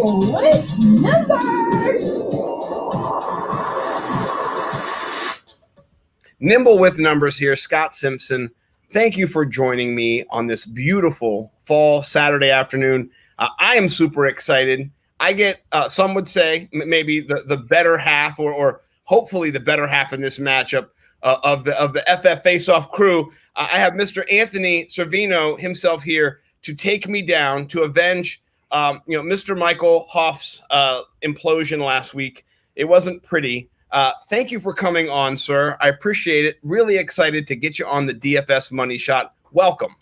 Nimble with numbers. Nimble with numbers here, Scott Simpson. Thank you for joining me on this beautiful fall Saturday afternoon. I am super excited. I get, some would say, maybe the better half, or hopefully the better half in this matchup of the FF Face-Off crew. I have Mr. Anthony Servino himself here to take me down to avenge, Mr. Michael Hoff's implosion last week. It wasn't pretty. Thank you for coming on, sir. I appreciate it. Really excited to get you on the DFS Money Shot. Welcome.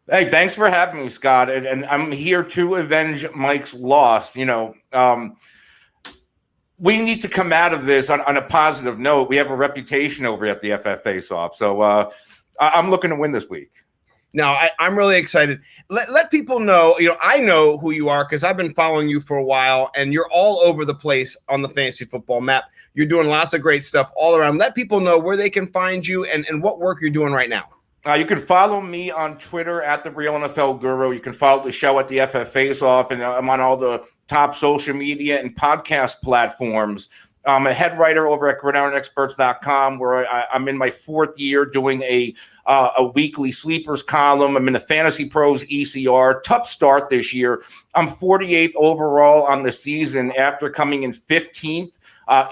Hey, thanks for having me, Scott. And I'm here to avenge Mike's loss. We need to come out of this on a positive note. We have a reputation over at the FF Face-Off. So I'm looking to win this week. Now, I'm really excited. Let people know, I know who you are because I've been following you for a while, and you're all over the place on the fantasy football map. You're doing lots of great stuff all around. Let people know where they can find you and what work you're doing right now. You can follow me on Twitter at The Real NFL Guru. You can follow the show at the FF Face-Off, and I'm on all the top social media and podcast platforms. I'm a head writer over at GridironExperts.com, where I'm in my fourth year doing a weekly sleepers column. I'm in the Fantasy Pros ECR. Tough start this year. I'm 48th overall on the season after coming in 15th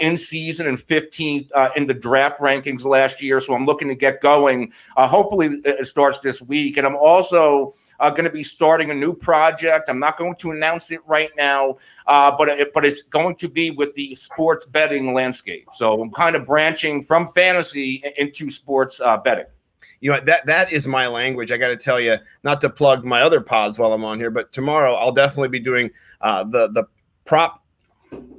in season and 15th in the draft rankings last year. So I'm looking to get going. Hopefully it starts this week. And I'm also going to be starting a new project. I'm not going to announce it right now, but it's going to be with the sports betting landscape. So I'm kind of branching from fantasy into sports betting. That is my language. I got to tell you, not to plug my other pods while I'm on here, but tomorrow I'll definitely be doing the prop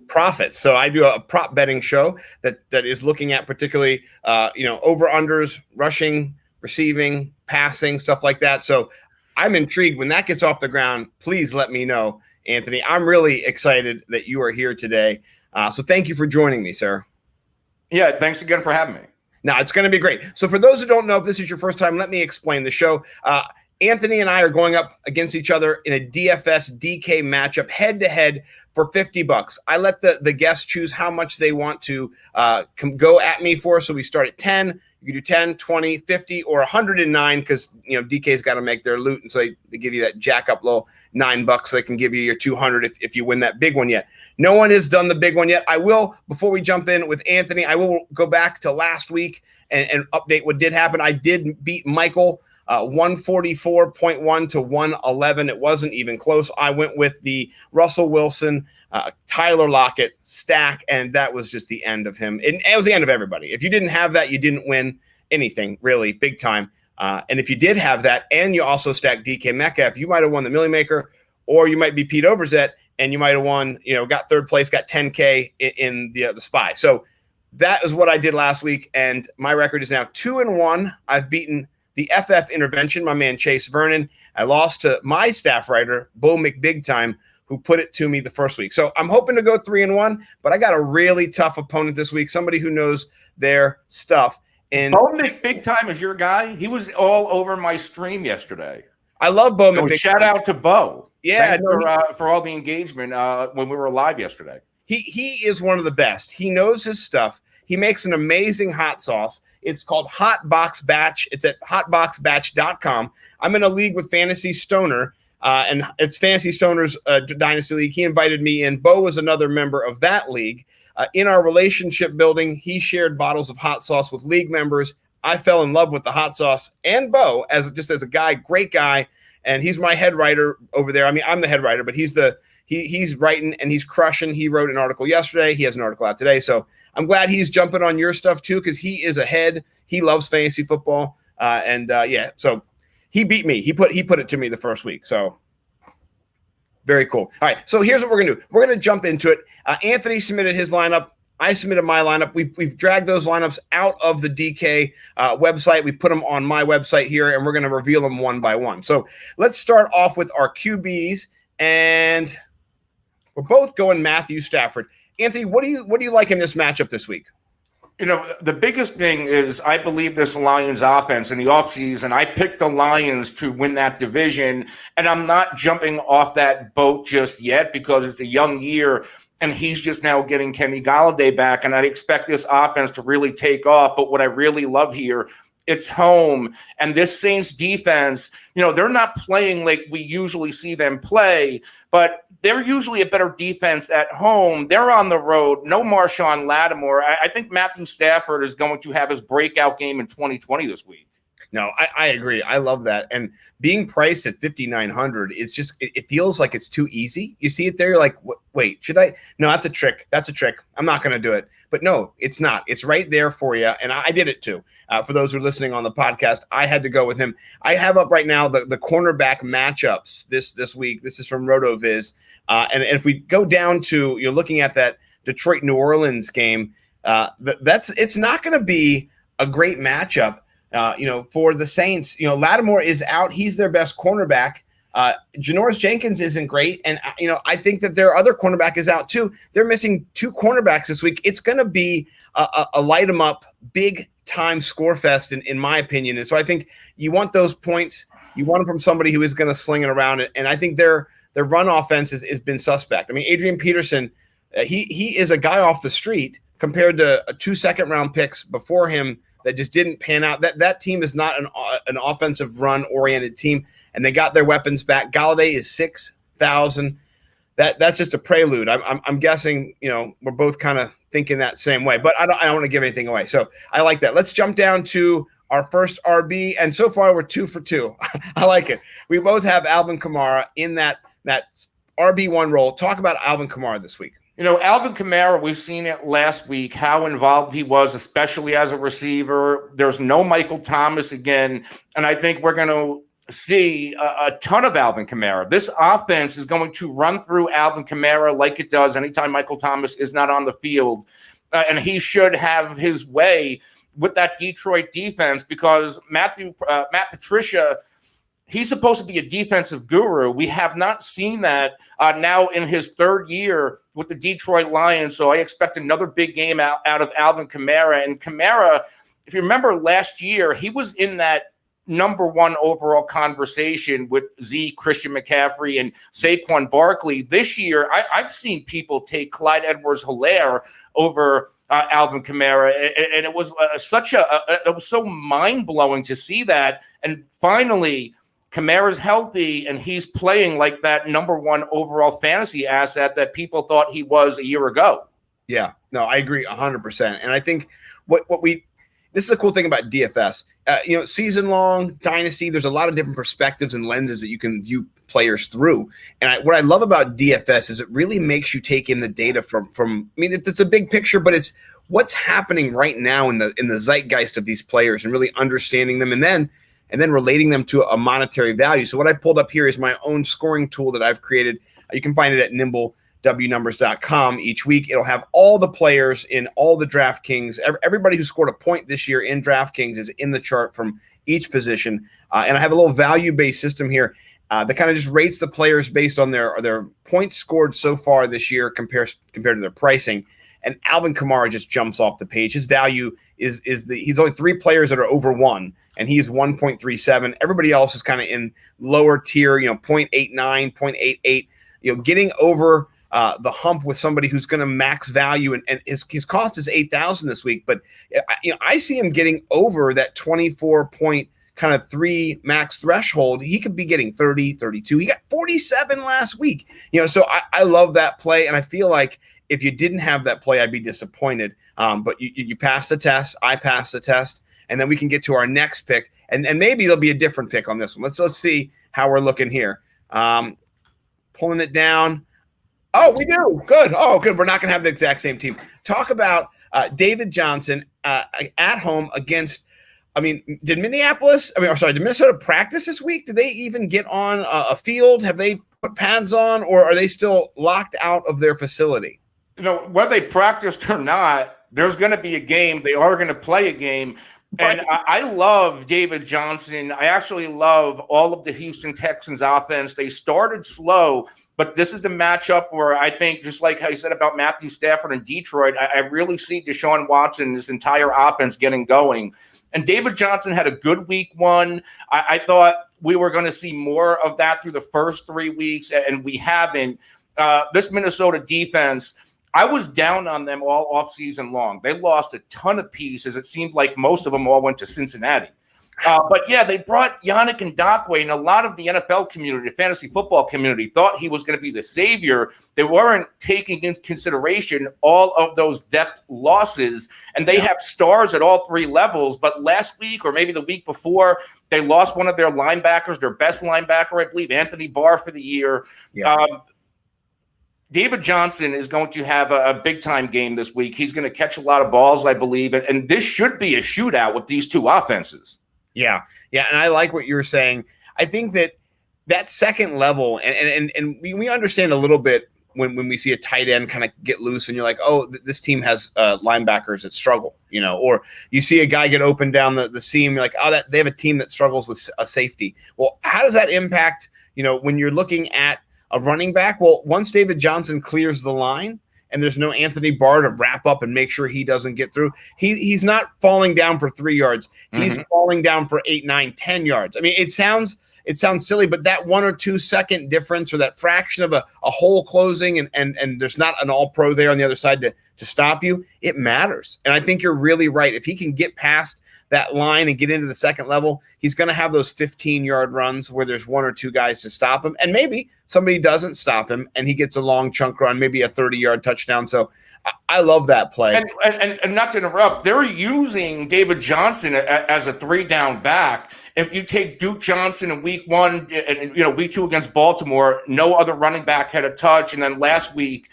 profits. So I do a prop betting show that is looking at particularly over-unders, rushing, receiving, passing, stuff like that. So I'm intrigued. When that gets off the ground, please let me know, Anthony. I'm really excited that you are here today. So thank you for joining me, sir. Yeah, thanks again for having me. Now, it's going to be great. So for those who don't know, if this is your first time, let me explain the show. Anthony and I are going up against each other in a DFS DK matchup head-to-head for $50. I let the guests choose how much they want to go at me for. So we start at 10. You can do 10, 20, 50, or 109 because, DK's got to make their loot. And so they give you that jack up little $9 so they can give you your 200 if you win that big one yet. No one has done the big one yet. I will, before we jump in with Anthony, I will go back to last week and update what did happen. I did beat Michael 144.1 to 111. It wasn't even close. I went with the Russell Wilson, Tyler Lockett stack, and that was just the end of him. It was the end of everybody. If you didn't have that, you didn't win anything, really, big time. And if you did have that and you also stacked DK Metcalf, you might have won the Millie Maker, or you might be Pete Overzet, and you might have won, got third place, got 10K in the Spy. So that is what I did last week, and my record is now 2-1. I've beaten the FF Intervention, my man Chase Vernon. I lost to my staff writer, Bo McBigtime, who put it to me the first week. So I'm hoping to go 3-1, but I got a really tough opponent this week, somebody who knows their stuff. And Bo McBigtime is your guy? He was all over my stream yesterday. I love Bo McBigtime. Shout out to Bo. Yeah, for all the engagement when we were live yesterday. He is one of the best. He knows his stuff. He makes an amazing hot sauce. It's called Hot Box Batch. It's at hotboxbatch.com. I'm in a league with Fantasy Stoner, and it's Fantasy Stoner's Dynasty League. He invited me in. Bo was another member of that league. In our relationship building, he shared bottles of hot sauce with league members. I fell in love with the hot sauce and Bo as a guy, great guy. And he's my head writer over there. I mean, I'm the head writer, but he's writing and he's crushing. He wrote an article yesterday. He has an article out today. So I'm glad he's jumping on your stuff too, because he is ahead. He loves fantasy football. So he beat me. He put it to me the first week. So very cool. All right. So here's what we're going to do. We're going to jump into it. Anthony submitted his lineup. I submitted my lineup. We've dragged those lineups out of the DK website. We put them on my website here, and we're going to reveal them one by one. So let's start off with our QBs, and we're both going Matthew Stafford. Anthony, what do you like in this matchup this week? You know, the biggest thing is I believe this Lions offense in the offseason. I picked the Lions to win that division, and I'm not jumping off that boat just yet because it's a young year, and he's just now getting Kenny Golladay back, and I expect this offense to really take off. But what I really love here, it's home, and this Saints defense, you know, they're not playing like we usually see them play, but they're usually a better defense at home. They're on the road. No Marshawn Lattimore. I think Matthew Stafford is going to have his breakout game in 2020 this week. No, I agree. I love that. And being priced at 5,900 is just, it feels like it's too easy. You see it there, you're like, wait, should I? No, that's a trick. That's a trick. I'm not going to do it. But no, it's not. It's right there for you. And I did it too. For those who are listening on the podcast, I had to go with him. I have up right now the cornerback matchups this week. This is from RotoViz. And if we go down to, you're looking at that Detroit New Orleans game, it's not going to be a great matchup, for the Saints. Lattimore is out. He's their best cornerback. Janoris Jenkins isn't great. And, I think that their other cornerback is out too. They're missing two cornerbacks this week. It's going to be a light them up, big time score fest, in my opinion. And so I think you want those points. You want them from somebody who is going to sling it around. And I think their run offense has been suspect. I mean, Adrian Peterson, he is a guy off the street compared to 2 second-round picks before him that just didn't pan out. That team is not an offensive run-oriented team, and they got their weapons back. Golladay is 6,000. That's just a prelude. I'm guessing, we're both kind of thinking that same way, but I don't want to give anything away. So I like that. Let's jump down to our first RB, and so far we're 2 for 2. I like it. We both have Alvin Kamara in that RB1 role. Talk about Alvin Kamara this week. Alvin Kamara, we've seen it last week, how involved he was, especially as a receiver. There's no Michael Thomas again, and I think we're going to see a ton of Alvin Kamara. This offense is going to run through Alvin Kamara like it does anytime Michael Thomas is not on the field, and he should have his way with that Detroit defense because Matt Patricia, he's supposed to be a defensive guru. We have not seen that now in his third year with the Detroit Lions. So I expect another big game out of Alvin Kamara. And Kamara, if you remember last year, he was in that number one overall conversation with Christian McCaffrey and Saquon Barkley. This year, I've seen people take Clyde Edwards-Helaire over Alvin Kamara, and it was it was so mind-blowing to see that. And finally, Kamara's healthy, and he's playing like that number one overall fantasy asset that people thought he was a year ago. Yeah, no, I agree 100%. And I think this is the cool thing about DFS. Season long dynasty, there's a lot of different perspectives and lenses that you can view players through. And what I love about DFS is it really makes you take in the data from. It's a big picture, but it's what's happening right now in the zeitgeist of these players and really understanding them, and then relating them to a monetary value. So what I've pulled up here is my own scoring tool that I've created. You can find it at nimblewnumbers.com. Each week, it'll have all the players in all the DraftKings. Everybody who scored a point this year in DraftKings is in the chart from each position. And I have a little value-based system here that kind of just rates the players based on their points scored so far this year compared to their pricing. And Alvin Kamara just jumps off the page. His value is he's only 3 players that are over 1, and he's 1.37. Everybody else is kind of in lower tier, 0.89, 0.88, getting over the hump with somebody who's going to max value, and his cost is 8,000 this week. But I see him getting over that 24.3 max threshold. He could be getting 30, 32. He got 47 last week. So I love that play, and I feel like if you didn't have that play, I'd be disappointed. But you passed the test. I passed the test. And then we can get to our next pick. And maybe there'll be a different pick on this one. Let's see how we're looking here. Pulling it down. Oh, we do. Good. Oh, good. We're not going to have the exact same team. Talk about David Johnson at home against did Minnesota practice this week? Did they even get on a field? Have they put pads on, or are they still locked out of their facility? Whether they practiced or not, there's going to be a game. They are going to play a game. And I love David Johnson. I actually love all of the Houston Texans offense. They started slow, but this is a matchup where I think, just like I said about Matthew Stafford in Detroit, I really see Deshaun Watson, this entire offense getting going. And David Johnson had a good week one. I thought we were going to see more of that through the first 3 weeks, and we haven't. This Minnesota defense, I was down on them all offseason long. They lost a ton of pieces. It seemed like most of them all went to Cincinnati. But yeah, they brought Yannick Ngakoue, and a lot of the NFL community, the fantasy football community, thought he was going to be the savior. They weren't taking into consideration all of those depth losses, and they have stars at all three levels. But last week, or maybe the week before, they lost one of their linebackers, their best linebacker, I believe, Anthony Barr, for the year. Yeah. David Johnson is going to have a big-time game this week. He's going to catch a lot of balls, I believe, and this should be a shootout with these two offenses. Yeah, and I like what you're saying. I think that second level, and we understand a little bit when we see a tight end kind of get loose, and you're like, oh, this team has linebackers that struggle, or you see a guy get open down the seam, you're like, oh, they have a team that struggles with a safety. Well, how does that impact, when you're looking at a running back? Well, once David Johnson clears the line and there's no Anthony Barr to wrap up and make sure he doesn't get through, he's not falling down for 3 yards. He's falling down for 8, 9, 10 yards. I mean, it sounds silly, but that 1 or 2 second difference, or that fraction of a hole closing, and there's not an all-pro there on the other side to stop you, it matters. And I think you're really right. If he can get past that line and get into the second level, he's going to have those 15-yard runs where there's 1 or 2 guys to stop him. And maybe somebody doesn't stop him and he gets a long chunk run, maybe a 30-yard touchdown. So I love that play. And not to interrupt, they're using David Johnson as a 3-down back. If you take Duke Johnson in week 1 and week 2 against Baltimore, no other running back had a touch. And then last week,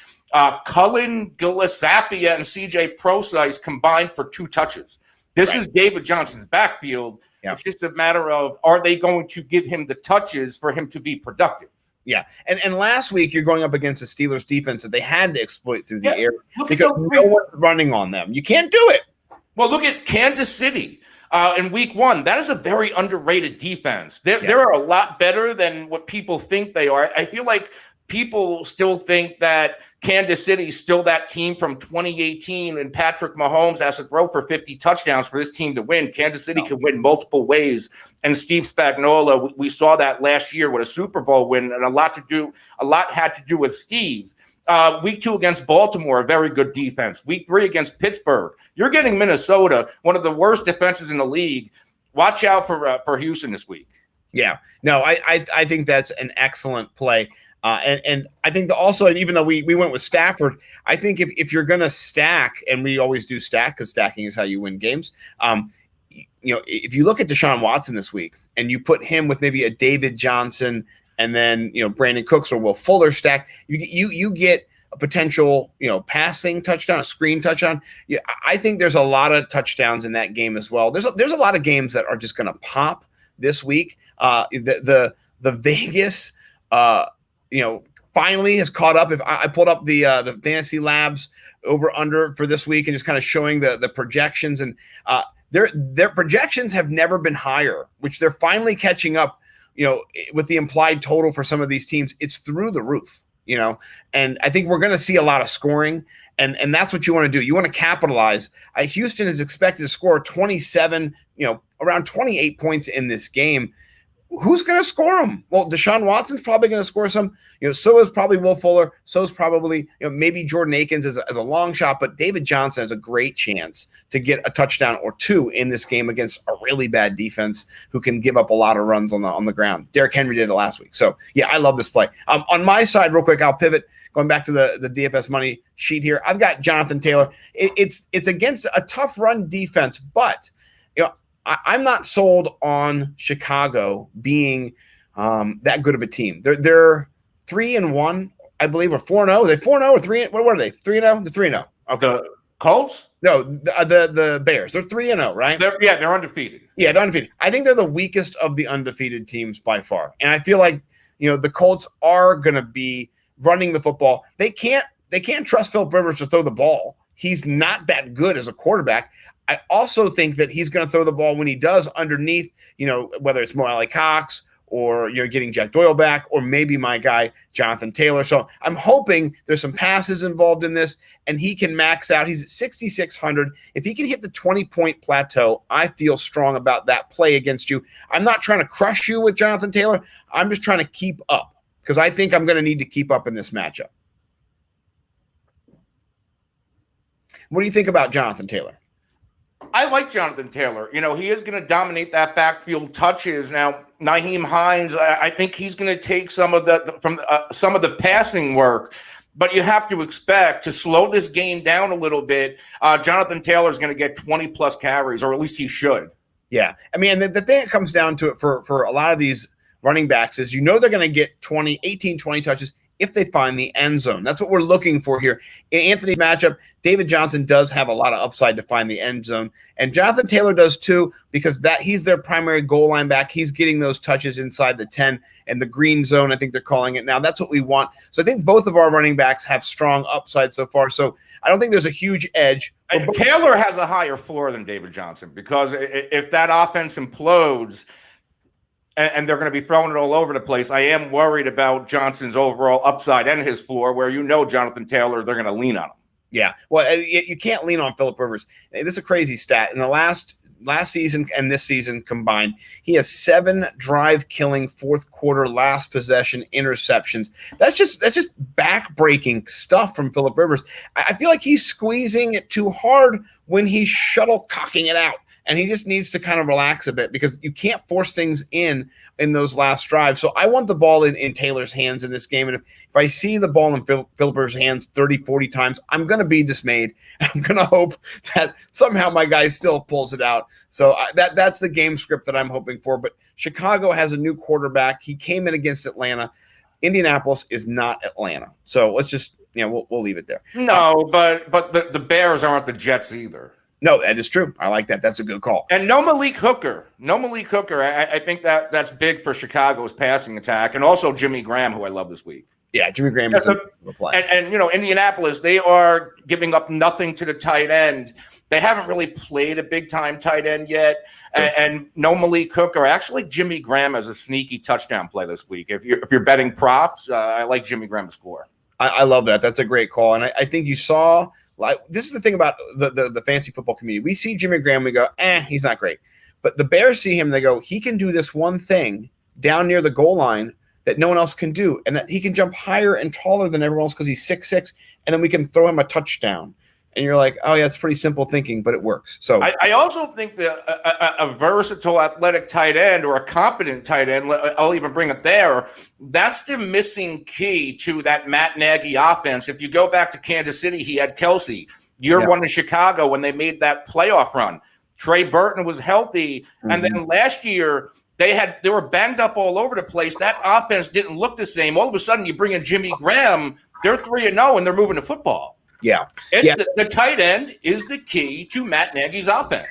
Cullen Gillespie and CJ Prosise combined for 2 touches. This is David Johnson's backfield. Yeah. It's just a matter of, are they going to give him the touches for him to be productive? Yeah. And last week, you're going up against the Steelers defense that they had to exploit through the air because no one's running on them. You can't do it. Well, look at Kansas City in week 1. That is a very underrated defense. They're a lot better than what people think they are. I feel like people still think that Kansas City is still that team from 2018 and Patrick Mahomes has to throw for 50 touchdowns for this team to win. Kansas City can win multiple ways. And Steve Spagnuolo, we saw that last year with a Super Bowl win, and a lot had to do with Steve. Week 2 against Baltimore, a very good defense. Week 3 against Pittsburgh. You're getting Minnesota, one of the worst defenses in the league. Watch out for Houston this week. Yeah. No, I think that's an excellent play. And I think also, and even though we went with Stafford, I think if you're going to stack, and we always do stack because stacking is how you win games. If you look at Deshaun Watson this week and you put him with maybe a David Johnson and then, Brandon Cooks or Will Fuller stack, you get a potential, passing touchdown, a screen touchdown. Yeah, I think there's a lot of touchdowns in that game as well. There's a lot of games that are just going to pop this week. The Vegas, finally has caught up. If I pulled up the Fantasy Labs over under for this week and just kind of showing the projections, and their projections have never been higher, which they're finally catching up, with the implied total for some of these teams. It's through the roof, and I think we're going to see a lot of scoring, and that's what you want to do. You want to capitalize. Houston is expected to score 27, around 28 points in this game. Who's going to score them? Well, Deshaun Watson's probably going to score some. So is probably Will Fuller. So is probably, maybe Jordan Akins as a long shot. But David Johnson has a great chance to get a touchdown or 2 in this game against a really bad defense who can give up a lot of runs on the ground. Derrick Henry did it last week. So, yeah, I love this play. On my side, real quick, I'll pivot. Going back to the DFS money sheet here, I've got Jonathan Taylor. It's against a tough run defense, but I'm not sold on Chicago being that good of a team. They're 3-1, I believe, or 4-0. Are they 4-0 or 3? What are they? 3-0? The 3-0. Okay. The Colts? No, the Bears. They're 3-0, right? They're undefeated. Yeah, they're undefeated. I think they're the weakest of the undefeated teams by far, and I feel like the Colts are going to be running the football. They can't trust Philip Rivers to throw the ball. He's not that good as a quarterback. I also think that he's going to throw the ball when he does underneath, whether it's Mo Alley Cox or getting Jack Doyle back, or maybe my guy Jonathan Taylor. So I'm hoping there's some passes involved in this, and he can max out. He's at 6,600. If he can hit the 20-point plateau, I feel strong about that play against you. I'm not trying to crush you with Jonathan Taylor. I'm just trying to keep up, because I think I'm going to need to keep up in this matchup. What do you think about Jonathan Taylor? I like Jonathan Taylor. He is going to dominate that backfield touches. Now, Nyheim Hines, I think he's going to take some of the passing work, but you have to expect to slow this game down a little bit. Jonathan Taylor is going to get 20-plus carries, or at least he should. Yeah. I mean, the thing that comes down to it for a lot of these running backs is they're going to get 18, 20 touches if they find the end zone. That's what we're looking for here. In Anthony's matchup, David Johnson does have a lot of upside to find the end zone, and Jonathan Taylor does too, because he's their primary goal line back. He's getting those touches inside the 10 and the green zone, I think they're calling it now. That's what we want. So I think both of our running backs have strong upside so far. So I don't think there's a huge edge. Taylor has a higher floor than David Johnson, because if that offense implodes and they're going to be throwing it all over the place, I am worried about Johnson's overall upside and his floor, where Jonathan Taylor, they're going to lean on him. Yeah. Well, you can't lean on Phillip Rivers. This is a crazy stat. In the last season and this season combined, he has 7 drive-killing fourth-quarter last possession interceptions. That's just back-breaking stuff from Phillip Rivers. I feel like he's squeezing it too hard when he's shuttlecocking it out. And he just needs to kind of relax a bit, because you can't force things in those last drives. So I want the ball in Taylor's hands in this game. And if I see the ball in Phillip's hands 30, 40 times, I'm going to be dismayed. I'm going to hope that somehow my guy still pulls it out. So that's the game script that I'm hoping for. But Chicago has a new quarterback. He came in against Atlanta. Indianapolis is not Atlanta. So let's just, we'll leave it there. No, but the Bears aren't the Jets either. No, that is true. I like that. That's a good call. And no Malik Hooker. I think that's big for Chicago's passing attack. And also Jimmy Graham, who I love this week. Yeah, Jimmy Graham is a play. And Indianapolis, they are giving up nothing to the tight end. They haven't really played a big-time tight end yet. And no Malik Hooker. Actually, Jimmy Graham has a sneaky touchdown play this week. If you're betting props, I like Jimmy Graham to score. I love that. That's a great call. And I think you saw – this is the thing about the fantasy football community. We see Jimmy Graham, we go, he's not great. But the Bears see him, they go, he can do this one thing down near the goal line that no one else can do, and that he can jump higher and taller than everyone else because he's 6'6", and then we can throw him a touchdown. And you're like, oh, yeah, it's pretty simple thinking, but it works. So I also think that a versatile athletic tight end, or a competent tight end, I'll even bring it there, that's the missing key to that Matt Nagy offense. If you go back to Kansas City, he had Kelsey. Year one in Chicago when they made that playoff run. Trey Burton was healthy. Mm-hmm. And then last year, they were banged up all over the place. That offense didn't look the same. All of a sudden, you bring in Jimmy Graham, they're 3-0, and they're moving the football. Yeah. The tight end is the key to Matt Nagy's offense.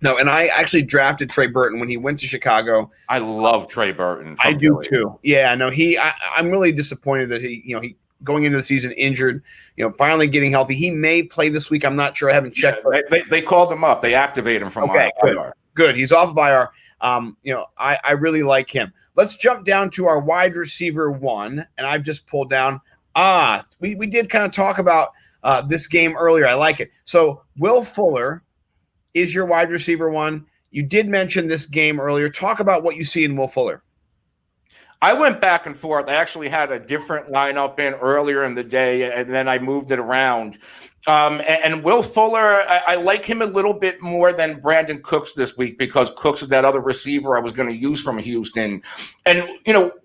No, and I actually drafted Trey Burton when he went to Chicago. I love Trey Burton. I do too. Yeah, no, I'm really disappointed that he going into the season injured, finally getting healthy. He may play this week. I'm not sure. I haven't checked. Yeah, they called him up. They activated him from IR. Good. He's off of IR. I really like him. Let's jump down to our wide receiver 1, and I've just pulled down. We did kind of talk about this game earlier. I like it. So Will Fuller is your wide receiver 1. You did mention this game earlier. Talk about what you see in Will Fuller. I went back and forth. I actually had a different lineup in earlier in the day, and then I moved it around. And Will Fuller, I like him a little bit more than Brandon Cooks this week, because Cooks is that other receiver I was going to use from Houston. And,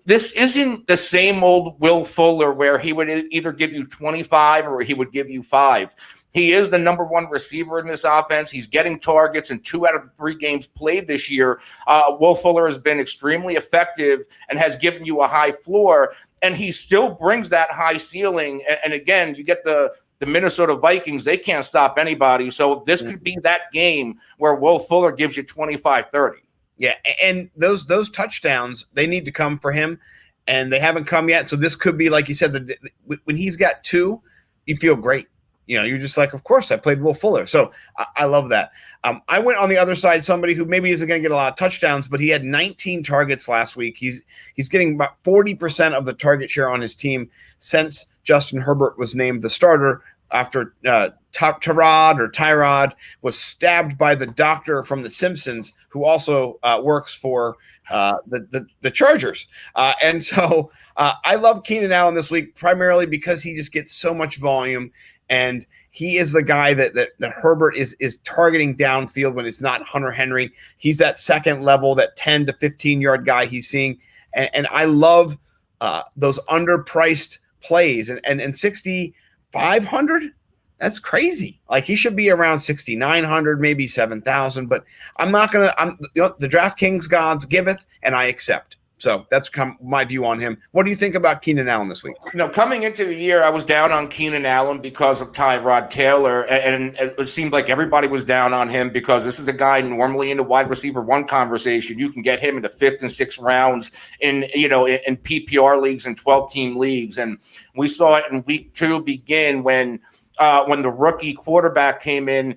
this isn't the same old Will Fuller where he would either give you 25 or he would give you 5. He is the number 1 receiver in this offense. He's getting targets in 2 out of 3 games played this year. Will Fuller has been extremely effective and has given you a high floor, and he still brings that high ceiling. And again, you get the Minnesota Vikings, they can't stop anybody. So this could be that game where Will Fuller gives you 25-30. Yeah, and those touchdowns, they need to come for him, and they haven't come yet. So this could be, like you said, when he's got 2, you feel great. you're just like, of course I played Will Fuller. So I love that. I went on the other side, somebody who maybe isn't going to get a lot of touchdowns, but he had 19 targets last week. He's getting about 40% of the target share on his team since Justin Herbert was named the starter after Tyrod was stabbed by the doctor from The Simpsons, who also works for the Chargers. And so I love Keenan Allen this week, primarily because he just gets so much volume, and he is the guy that Herbert is targeting downfield when it's not Hunter Henry. He's that second level, that 10 to 15-yard guy he's seeing. And I love those underpriced plays. And 6,500, that's crazy. Like, he should be around 6,900, maybe 7,000. But I'm not going to – the DraftKings gods giveth, and I accept. So that's my view on him. What do you think about Keenan Allen this week? Coming into the year, I was down on Keenan Allen because of Tyrod Taylor, and it seemed like everybody was down on him because this is a guy normally in the wide receiver one conversation. You can get him in the 5th and 6th rounds in PPR leagues and 12-team leagues, and we saw it in week 2 begin when the rookie quarterback came in.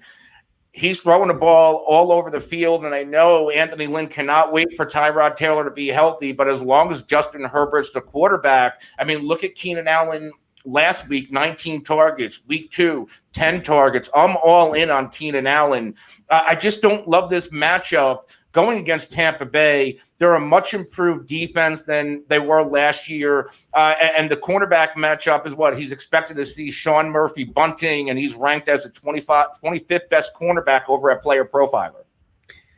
He's throwing the ball all over the field, and I know Anthony Lynn cannot wait for Tyrod Taylor to be healthy, but as long as Justin Herbert's the quarterback, I mean, look at Keenan Allen last week, 19 targets. Week 2, 10 targets. I'm all in on Keenan Allen. I just don't love this matchup going against Tampa Bay. They're a much improved defense than they were last year. And the cornerback matchup is what? He's expected to see Sean Murphy bunting, and he's ranked as the 25th best cornerback over at Player Profiler.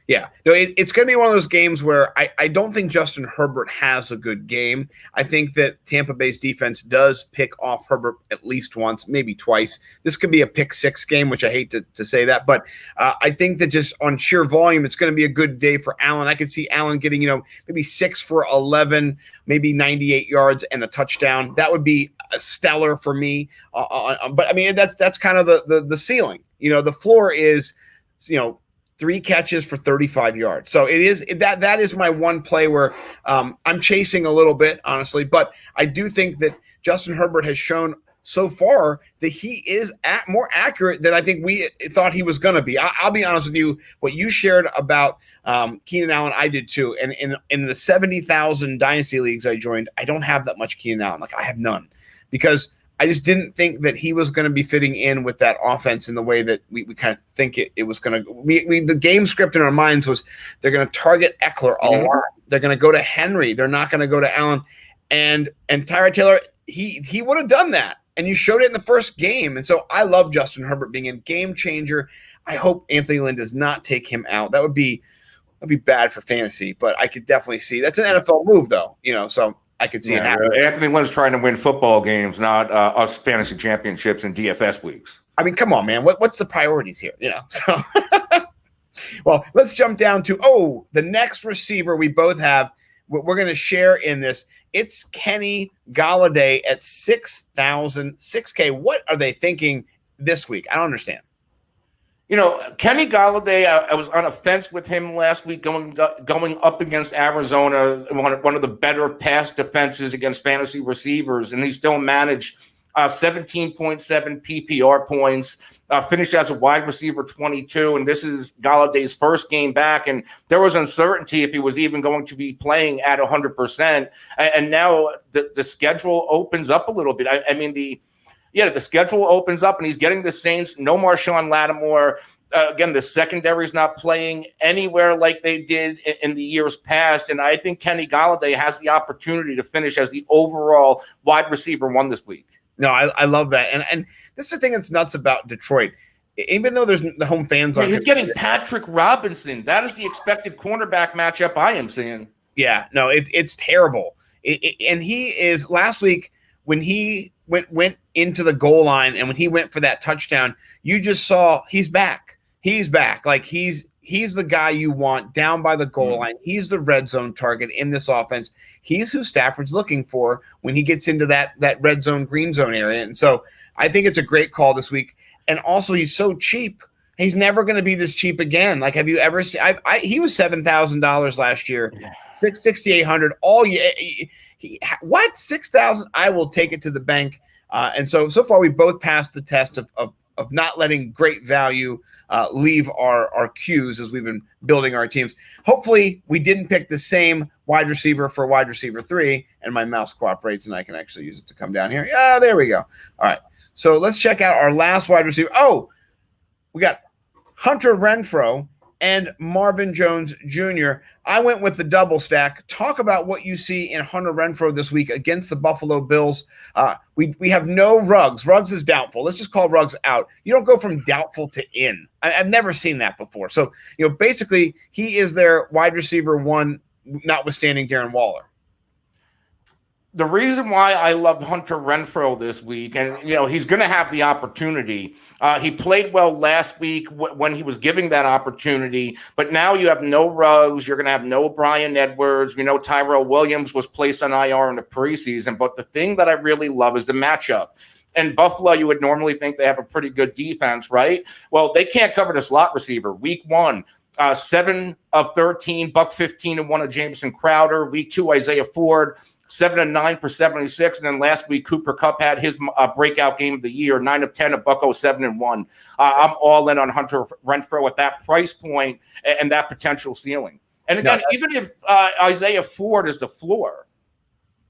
Yeah, no, it's going to be one of those games where I don't think Justin Herbert has a good game. I think that Tampa Bay's defense does pick off Herbert at least once, maybe twice. This could be a pick 6 game, which I hate to say that, but I think that just on sheer volume, it's going to be a good day for Allen. I could see Allen getting, maybe 6 for 11, maybe 98 yards and a touchdown. That would be a stellar for me. But I mean, that's kind of the ceiling. The floor is, 3 catches for 35 yards. So it is that is my one play where I'm chasing a little bit, honestly. But I do think that Justin Herbert has shown so far that he is more accurate than I think we thought he was going to be. I'll be honest with you. What you shared about Keenan Allen, I did too. And in the 70,000 dynasty leagues I joined, I don't have that much Keenan Allen. Like, I have none, because I just didn't think that he was going to be fitting in with that offense in the way that we kind of think it was going to. The game script in our minds was they're going to target Eckler a lot. They're going to go to Henry. They're not going to go to Allen. And Tyrod Taylor, he would have done that. And you showed it in the first game. And so I love Justin Herbert being a game changer. I hope Anthony Lynn does not take him out. That'd be bad for fantasy, but I could definitely see that's an NFL move, though. So I could see it happen. Anthony Lynn's trying to win football games, not us fantasy championships and DFS weeks. I mean, come on, man. What's the priorities here? So, well, let's jump down to the next receiver we both have. We're going to share in this. It's Kenny Golladay at 6,000, 6K. What are they thinking this week? I don't understand. Kenny Golladay, I was on a fence with him last week going up against Arizona, one of the better pass defenses against fantasy receivers, and he still managed 17.7 PPR points, finished as a wide receiver 22, and this is Galladay's first game back, and there was uncertainty if he was even going to be playing at 100%, and now the schedule opens up a little bit. The schedule opens up, and he's getting the Saints. No Marshawn Lattimore. Again, the secondary is not playing anywhere like they did in the years past, and I think Kenny Golladay has the opportunity to finish as the overall wide receiver 1 this week. No, I love that, and this is the thing that's nuts about Detroit. Even though there's the home fans, he's getting Patrick Robinson. That is the expected cornerback matchup I am seeing. Yeah, no, it's terrible. And he is last week when he went into the goal line and when he went for that touchdown, you just saw he's back. He's back. Like he's the guy you want down by the goal line. He's the red zone target in this offense. He's who Stafford's looking for when he gets into that red zone, green zone area. And so I think it's a great call this week. And also he's so cheap. He's never going to be this cheap again. Like, have you ever seen? He was $7,000 last year, $6,800 all year. What? $6,000? I will take it to the bank. And so far we both passed the test of not letting great value leave our queues as we've been building our teams. Hopefully we didn't pick the same wide receiver for wide receiver 3, and my mouse cooperates and I can actually use it to come down here. Yeah, there we go. All right. So let's check out our last wide receiver. Oh, we got Hunter Renfrow and Marvin Jones Jr. I went with the double stack. Talk about what you see in Hunter Renfrow this week against the Buffalo Bills. We have no Ruggs. Ruggs is doubtful. Let's just call Ruggs out. You don't go from doubtful to in. I've never seen that before. So, basically he is their wide receiver 1, notwithstanding Darren Waller. The reason why I love Hunter Renfrow this week, and he's going to have the opportunity. He played well last week when he was giving that opportunity, but now you have no Ruggs. You're going to have no Bryan Edwards. We know Tyrell Williams was placed on IR in the preseason, but the thing that I really love is the matchup. And Buffalo, you would normally think they have a pretty good defense, right? Well, they can't cover the slot receiver. Week 1. 7 of 13, $115 and 1 of Jameson Crowder. Week 2, Isaiah Ford, 7 of 9 for 76. And then last week, Cooper Kupp had his breakout game of the year, 9 of 10, $107 and 1. I'm all in on Hunter Renfrow at that price point and that potential ceiling. And again, even if Isaiah Ford is the floor,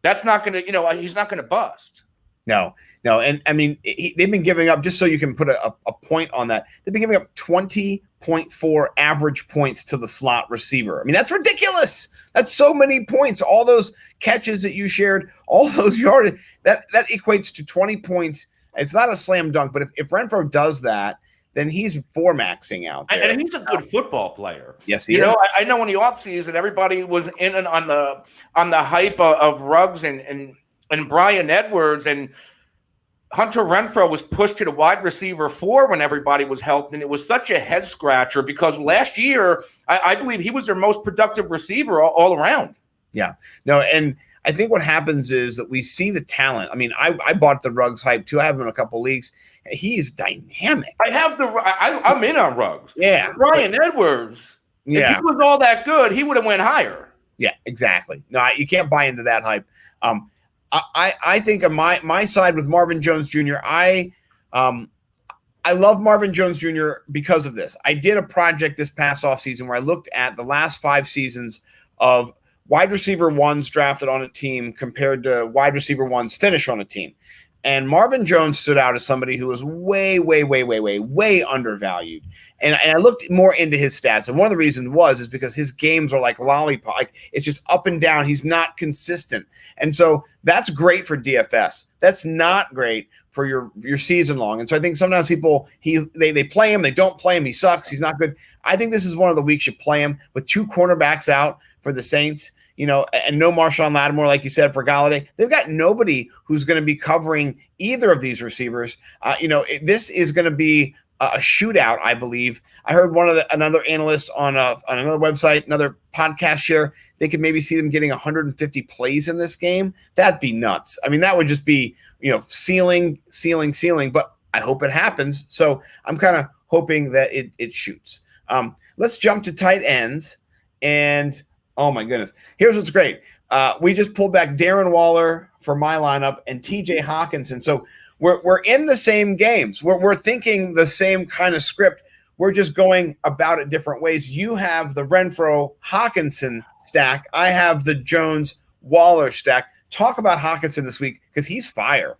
that's not going to, he's not going to bust. No. And I mean, they've been giving up, just so you can put a point on that, they've been giving up 20.4 average points to the slot receiver. I mean, that's ridiculous. That's so many points. All those catches that you shared, all those yardage, that equates to 20 points. It's not a slam dunk, but if Renfrow does that, then he's maxing out there. And he's a good football player. Yes, he is. I know in the offseason, everybody was in and on the hype of Ruggs and Bryan Edwards, and Hunter Renfrow was pushed to the wide receiver 4 when everybody was healthy, and it was such a head scratcher because last year I believe he was their most productive receiver all around. Yeah, no, and I think what happens is that we see the talent. I mean, I bought the Ruggs hype too. I have him in a couple leagues. He's dynamic. I'm in on Ruggs. Yeah, Bryan Edwards. Yeah, if he was all that good, he would have went higher. Yeah, exactly. No, you can't buy into that hype. I think on my side with Marvin Jones Jr., I love Marvin Jones Jr. because of this. I did a project this past offseason where I looked at the last 5 seasons of wide receiver 1s drafted on a team compared to wide receiver 1s finish on a team. And Marvin Jones stood out as somebody who was way undervalued. And I looked more into his stats. And one of the reasons is because his games are like lollipop. Like it's just up and down. He's not consistent. And so that's great for DFS. That's not great for your season long. And so I think sometimes people, they play him, they don't play him, he sucks, he's not good. I think this is one of the weeks you play him with 2 cornerbacks out for the Saints. And no Marshawn Lattimore, like you said, for Galladay. They've got nobody who's going to be covering either of these receivers. This is going to be a shootout, I believe. I heard another analyst on another website, another podcast share. They could maybe see them getting 150 plays in this game. That'd be nuts. I mean, that would just be ceiling. But I hope it happens. So I'm kind of hoping that it shoots. Let's jump to tight ends and. Oh, my goodness. Here's what's great. We just pulled back Darren Waller for my lineup and TJ Hawkinson. So we're in the same games. We're thinking the same kind of script. We're just going about it different ways. You have the Renfrow Hawkinson stack. I have the Jones Waller stack. Talk about Hawkinson this week because he's fire.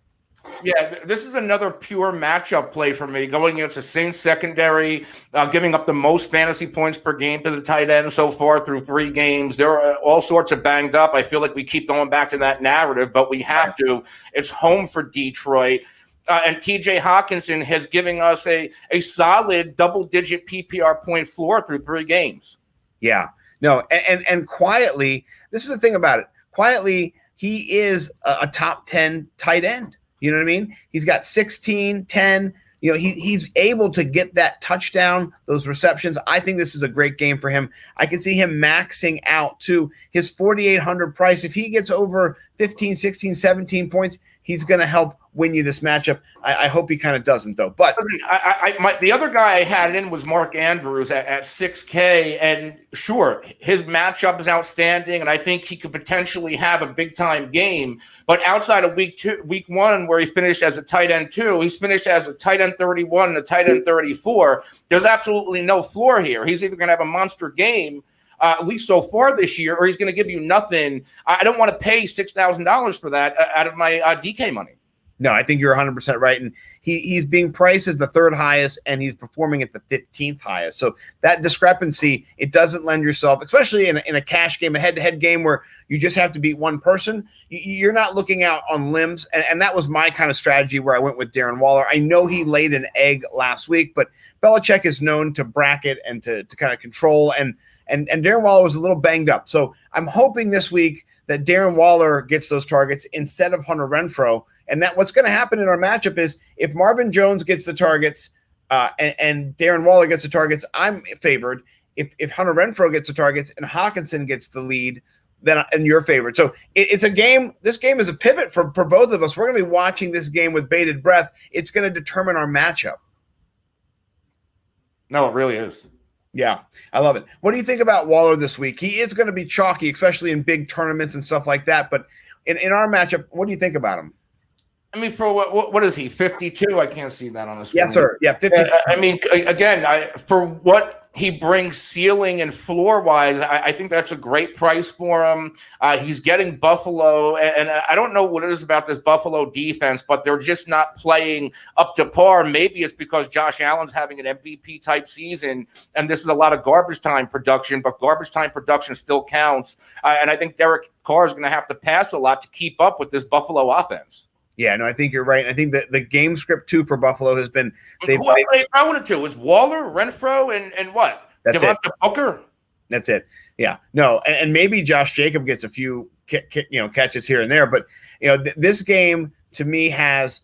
Yeah, this is another pure matchup play for me, going against the Saints secondary, giving up the most fantasy points per game to the tight end so far through 3 games. They're all sorts of banged up. I feel like we keep going back to that narrative, but we have to. It's home for Detroit. And TJ Hawkinson has given us a solid double-digit PPR point floor through 3 games. Yeah. No, and quietly, this is the thing about it. Quietly, he is a top 10 tight end. You know what I mean? He's got 16, 10. He's able to get that touchdown, those receptions. I think this is a great game for him. I can see him maxing out to his 4,800 price. If he gets over 15, 16, 17 points, he's going to help win you this matchup. I hope he kind of doesn't, though. But the other guy I had in was Mark Andrews at 6K. And sure, his matchup is outstanding. And I think he could potentially have a big time game. But outside of week 1, where he finished as a tight end 2, he's finished as a tight end 31 and a tight end 34. There's absolutely no floor here. He's either going to have a monster game, at least so far this year, or he's going to give you nothing. I don't want to pay $6,000 for that out of my DK money. No, I think you're 100% right. And he's being priced as the 3rd highest, and he's performing at the 15th highest. So that discrepancy, it doesn't lend yourself, especially in a cash game, a head-to-head game where you just have to beat one person. You're not looking out on limbs. And that was my kind of strategy where I went with Darren Waller. I know he laid an egg last week, but Belichick is known to bracket and to kind of control. And Darren Waller was a little banged up. So I'm hoping this week that Darren Waller gets those targets instead of Hunter Renfrow. And that what's going to happen in our matchup is if Marvin Jones gets the targets and Darren Waller gets the targets, I'm favored. If Hunter Renfrow gets the targets and Hawkinson gets the lead, then you're favored. So it's a game. This game is a pivot for both of us. We're going to be watching this game with bated breath. It's going to determine our matchup. No, it really is. Yeah, I love it. What do you think about Waller this week? He is going to be chalky, especially in big tournaments and stuff like that. But in our matchup, what do you think about him? I mean, for what is he, 52? I can't see that on the screen. Yes, sir. Yeah, 52. I mean, again, for what he brings ceiling and floor-wise, I think that's a great price for him. He's getting Buffalo, and I don't know what it is about this Buffalo defense, but they're just not playing up to par. Maybe it's because Josh Allen's having an MVP-type season, and this is a lot of garbage time production, but garbage time production still counts. And I think Derek Carr is going to have to pass a lot to keep up with this Buffalo offense. Yeah, no, I think you're right. I think that the game script, too, for Buffalo has been – Who are they throwing it to? Is Waller, Renfrow, and what? That's Devonta it. Booker? That's it. Yeah. No, and maybe Josh Jacob gets a few catches here and there. But, this game, to me, has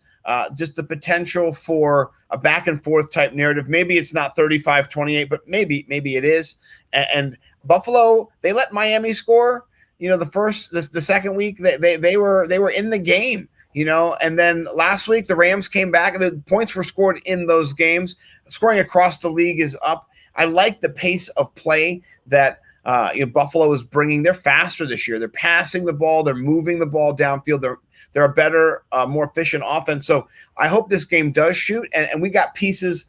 just the potential for a back-and-forth type narrative. Maybe it's not 35-28, but maybe it is. And Buffalo, they let Miami score. The second week, they were in the game. And then last week the Rams came back and the points were scored in those games. Scoring across the league is up. I like the pace of play that Buffalo is bringing. They're faster this year. They're passing the ball. They're moving the ball downfield. They're a better, more efficient offense. So I hope this game does shoot, and we got pieces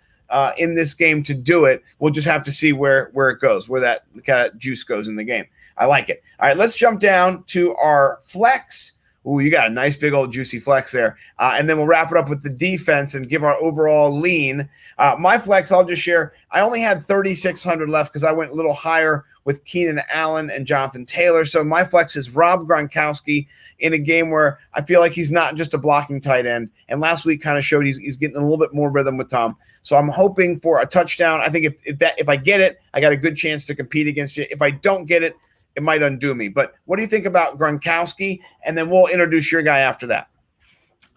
in this game to do it. We'll just have to see where it goes, where that kind of juice goes in the game. I like it. All right, let's jump down to our flex. Ooh, you got a nice big old juicy flex there. And then we'll wrap it up with the defense and give our overall lean. My flex, I'll just share. I only had 3,600 left because I went a little higher with Keenan Allen and Jonathan Taylor. So my flex is Rob Gronkowski in a game where I feel like he's not just a blocking tight end. And last week kind of showed he's getting a little bit more rhythm with Tom. So I'm hoping for a touchdown. I think if I get it, I got a good chance to compete against you. If I don't get it, it might undo me. But what do you think about Gronkowski? And then we'll introduce your guy after that.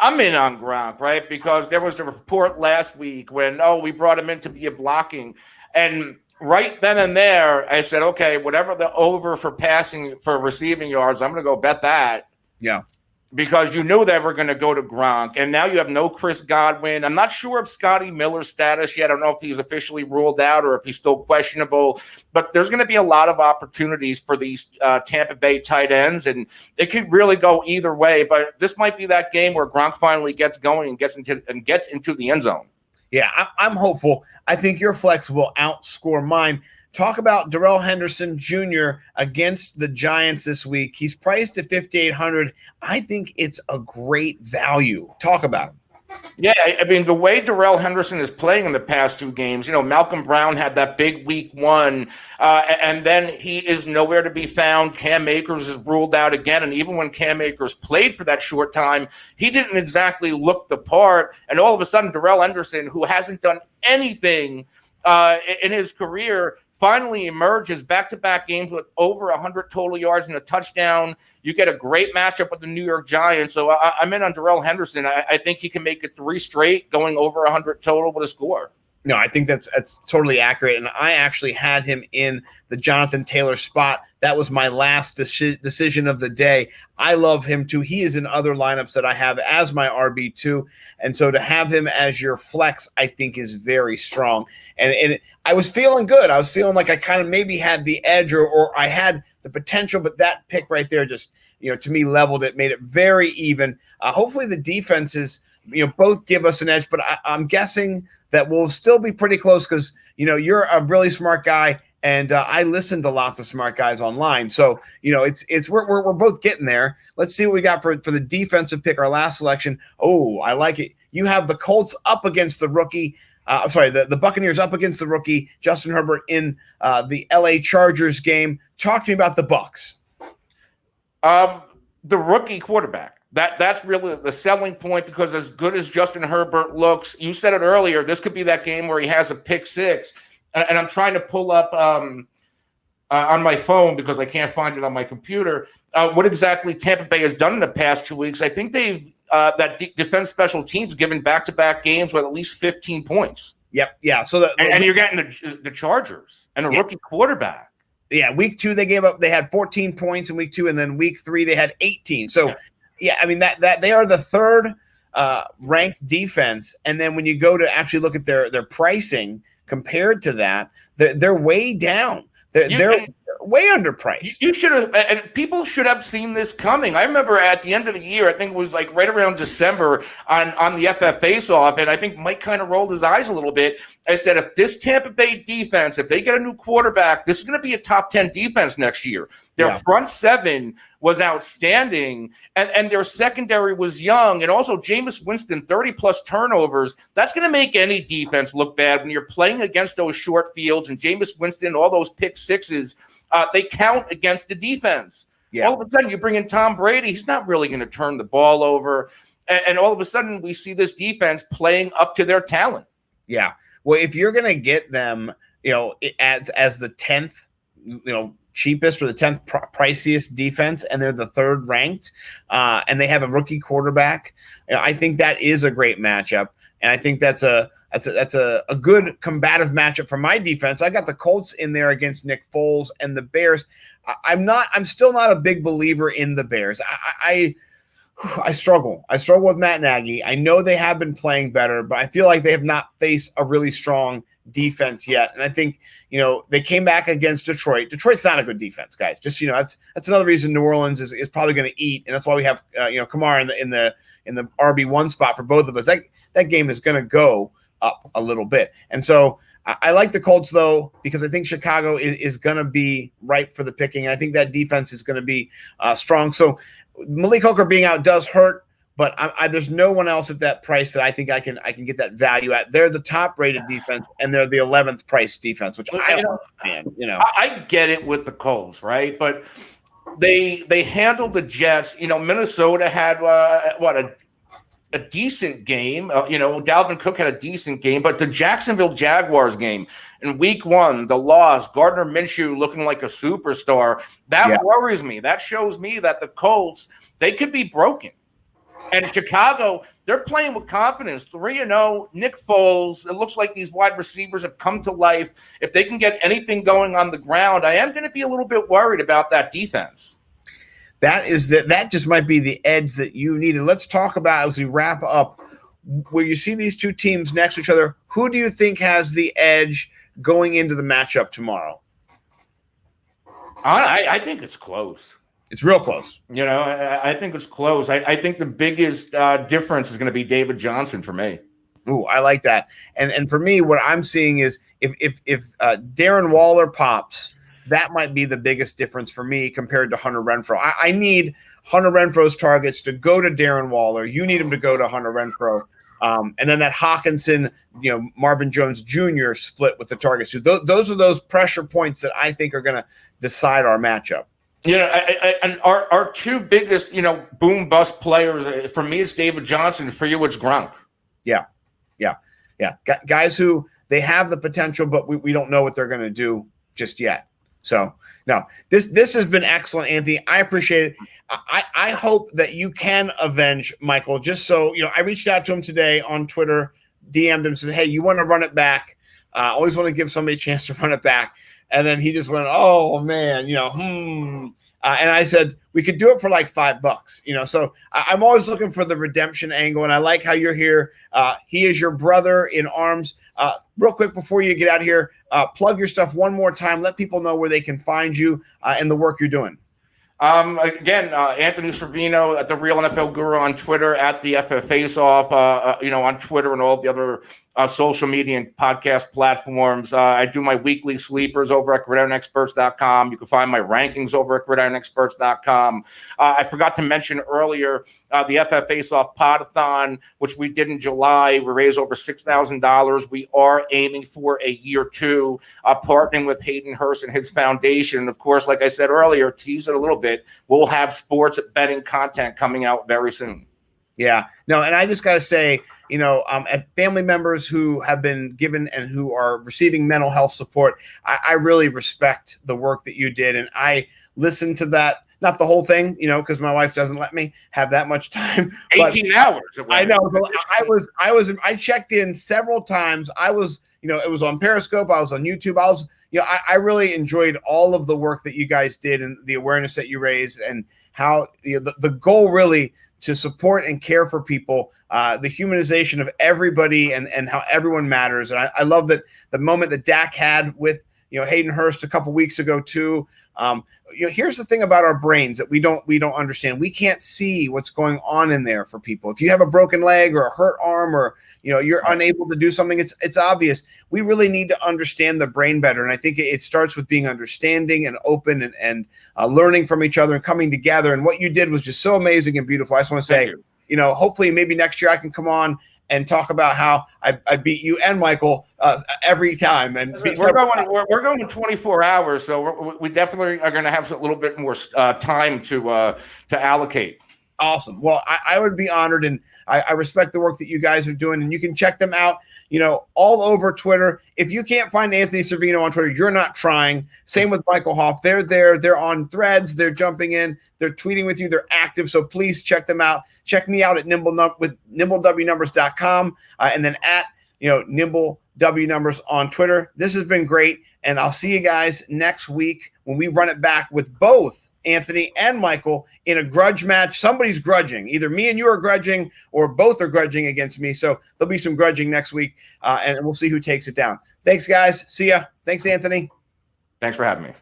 I'm in on Gronk, right? Because there was the report last week when, we brought him in to be a blocking. And right then and there, I said, okay, whatever the over for receiving yards, I'm going to go bet that. Yeah. Because you knew they were going to go to Gronk. And now you have no Chris Godwin. I'm not sure of Scotty Miller's status yet. I don't know if he's officially ruled out or if he's still questionable. But there's going to be a lot of opportunities for these Tampa Bay tight ends. And it could really go either way. But this might be that game where Gronk finally gets going and gets into the end zone. Yeah, I'm hopeful. I think your flex will outscore mine. Talk about Darrell Henderson Jr. against the Giants this week. He's priced at 5,800. I think it's a great value. Talk about him. Yeah, I mean, the way Darrell Henderson is playing in the past 2 games, Malcolm Brown had that big week 1, and then he is nowhere to be found. Cam Akers is ruled out again, and even when Cam Akers played for that short time, he didn't exactly look the part, and all of a sudden, Darrell Henderson, who hasn't done anything in his career, finally emerges back-to-back games with over 100 total yards and a touchdown. You get a great matchup with the New York Giants. So I'm in on Darrell Henderson. I think he can make it 3 straight, going over 100 total with a score. No, I think that's totally accurate. And I actually had him in the Jonathan Taylor spot that was my last decision of the day. I love him too. He is in other lineups that I have as my RB2. And so to have him as your flex, I think is very strong. And I was feeling good. I was feeling like I kind of maybe had the edge or I had the potential, but that pick right there just, to me leveled it, made it very even. Hopefully the defenses, both give us an edge, but I'm guessing that we'll still be pretty close because, you're a really smart guy. And I listen to lots of smart guys online. So, we're both getting there. Let's see what we got for the defensive pick, our last selection. Oh, I like it. You have the Colts up against the rookie. The Buccaneers up against the rookie, Justin Herbert, in the LA Chargers game. Talk to me about the Bucs. The rookie quarterback. That's really the selling point because as good as Justin Herbert looks, you said it earlier, this could be that game where he has a pick six. And I'm trying to pull up on my phone because I can't find it on my computer what exactly Tampa Bay has done in the past 2 weeks. I think they've defense special teams given back-to-back games with at least 15 points. Yep. Yeah. So and you're getting the Chargers and a rookie quarterback. Yeah. Week 2 they had 14 points in week 2, and then week 3 they had 18. So I mean that they are the third ranked defense, and then when you go to actually look at their pricing. Compared to that, they're way down. They're way underpriced. You should have, and people should have seen this coming. I remember at the end of the year, I think it was like right around December on the FF Face-Off, and I think Mike kind of rolled his eyes a little bit. I said, if this Tampa Bay defense, if they get a new quarterback, this is going to be a top 10 defense next year. Their front seven was outstanding, and their secondary was young, and also Jameis Winston, 30-plus turnovers. That's going to make any defense look bad when you're playing against those short fields, and Jameis Winston, all those pick sixes, they count against the defense. Yeah. All of a sudden, you bring in Tom Brady, he's not really going to turn the ball over, and all of a sudden, we see this defense playing up to their talent. Yeah. Well, if you're going to get them, as the 10th, cheapest or the 10th priciest defense, and they're the third ranked, and they have a rookie quarterback, I think that is a great matchup, and I think that's a good combative matchup for my defense. I got the Colts in there against Nick Foles and the Bears. I'm still not a big believer in the Bears. I struggle. I struggle with Matt Nagy. I know they have been playing better, but I feel like they have not faced a really strong defense yet. And I think, they came back against Detroit. Detroit's not a good defense, guys. Just, that's another reason New Orleans is probably going to eat. And that's why we have, Kamara in the RB1 spot for both of us. That game is going to go up a little bit. And so I like the Colts, though, because I think Chicago is going to be ripe for the picking. And I think that defense is going to be strong. So Malik Hooker being out does hurt. But there's no one else at that price that I think I can get that value at. They're the top rated defense, and they're the 11th price defense, which I don't understand. I get it with the Colts, right? But they handled the Jets. Minnesota had a decent game. Dalvin Cook had a decent game, but the Jacksonville Jaguars game in week 1, the loss, Gardner Minshew looking like a superstar, that worries me. That shows me that the Colts, they could be broken. And Chicago, they're playing with confidence. 3-0, Nick Foles. It looks like these wide receivers have come to life. If they can get anything going on the ground, I am going to be a little bit worried about that defense. That just might be the edge that you need. And let's talk about, as we wrap up, where you see these two teams next to each other, who do you think has the edge going into the matchup tomorrow? I think it's close. It's real close. I think it's close. I think the biggest difference is going to be David Johnson for me. Ooh, I like that. And for me, what I'm seeing is if Darren Waller pops, that might be the biggest difference for me compared to Hunter Renfrow. I need Hunter Renfrow's targets to go to Darren Waller. You need him to go to Hunter Renfrow. And then that Hawkinson, Marvin Jones Jr. split with the targets. Those are those pressure points that I think are going to decide our matchup. And our two biggest, boom bust players, for me, it's David Johnson. For you, it's Gronk. Yeah. Guys who they have the potential, but we don't know what they're going to do just yet. So, no, this has been excellent, Anthony. I appreciate it. I hope that you can avenge Michael. Just so, I reached out to him today on Twitter, DM'd him, said, hey, you want to run it back? I always want to give somebody a chance to run it back. And then he just went, oh man, and I said, we could do it for like $5, So I'm always looking for the redemption angle. And I like how you're here. He is your brother in arms. Real quick, before you get out of here, plug your stuff one more time. Let people know where they can find you and the work you're doing. Again, Anthony Servino at the Real NFL Guru on Twitter, at the FF Face Off, on Twitter and all the other social media and podcast platforms. I do my weekly sleepers over at gridironexperts.com. You can find my rankings over at gridironexperts.com. I forgot to mention earlier the FF Face Off Podathon, which we did in July. We raised over $6,000. We are aiming for a year 2, partnering with Hayden Hurst and his foundation. Of course, like I said earlier, tease it a little bit, we'll have sports betting content coming out very soon. Yeah, no, and I just got to say, at family members who have been given and who are receiving mental health support, I really respect the work that you did. And I listened to that, not the whole thing, because my wife doesn't let me have that much time. 18 hours. I know. I checked in several times. I was, it was on Periscope. I was on YouTube. I really enjoyed all of the work that you guys did and the awareness that you raised and how the goal really to support and care for people, the humanization of everybody and how everyone matters. And I love that the moment that Dak had with, Hayden Hurst a couple weeks ago too. Here's the thing about our brains that we don't understand. We can't see what's going on in there for people. If you have a broken leg or a hurt arm or, you're unable to do something, it's obvious. We really need to understand the brain better. And I think it starts with being understanding and open and learning from each other and coming together. And what you did was just so amazing and beautiful. I just want to say, hopefully maybe next year I can come on and talk about how I beat you and Michael every time. And we're going 24 hours, so we definitely are going to have a little bit more time to allocate. Awesome. Well, I would be honored, and I respect the work that you guys are doing, and you can check them out, all over Twitter. If you can't find Anthony Servino on Twitter, you're not trying. Same with Michael Hoff. They're there. They're on Threads. They're jumping in. They're tweeting with you. They're active. So please check them out. Check me out at nimblewnumbers.com and then at nimblewnumbers on Twitter. This has been great, and I'll see you guys next week when we run it back with both Anthony and Michael in a grudge match. Somebody's grudging. Either me and you are grudging or both are grudging against me. So there'll be some grudging next week, and we'll see who takes it down. Thanks, guys. See ya. Thanks, Anthony. Thanks for having me.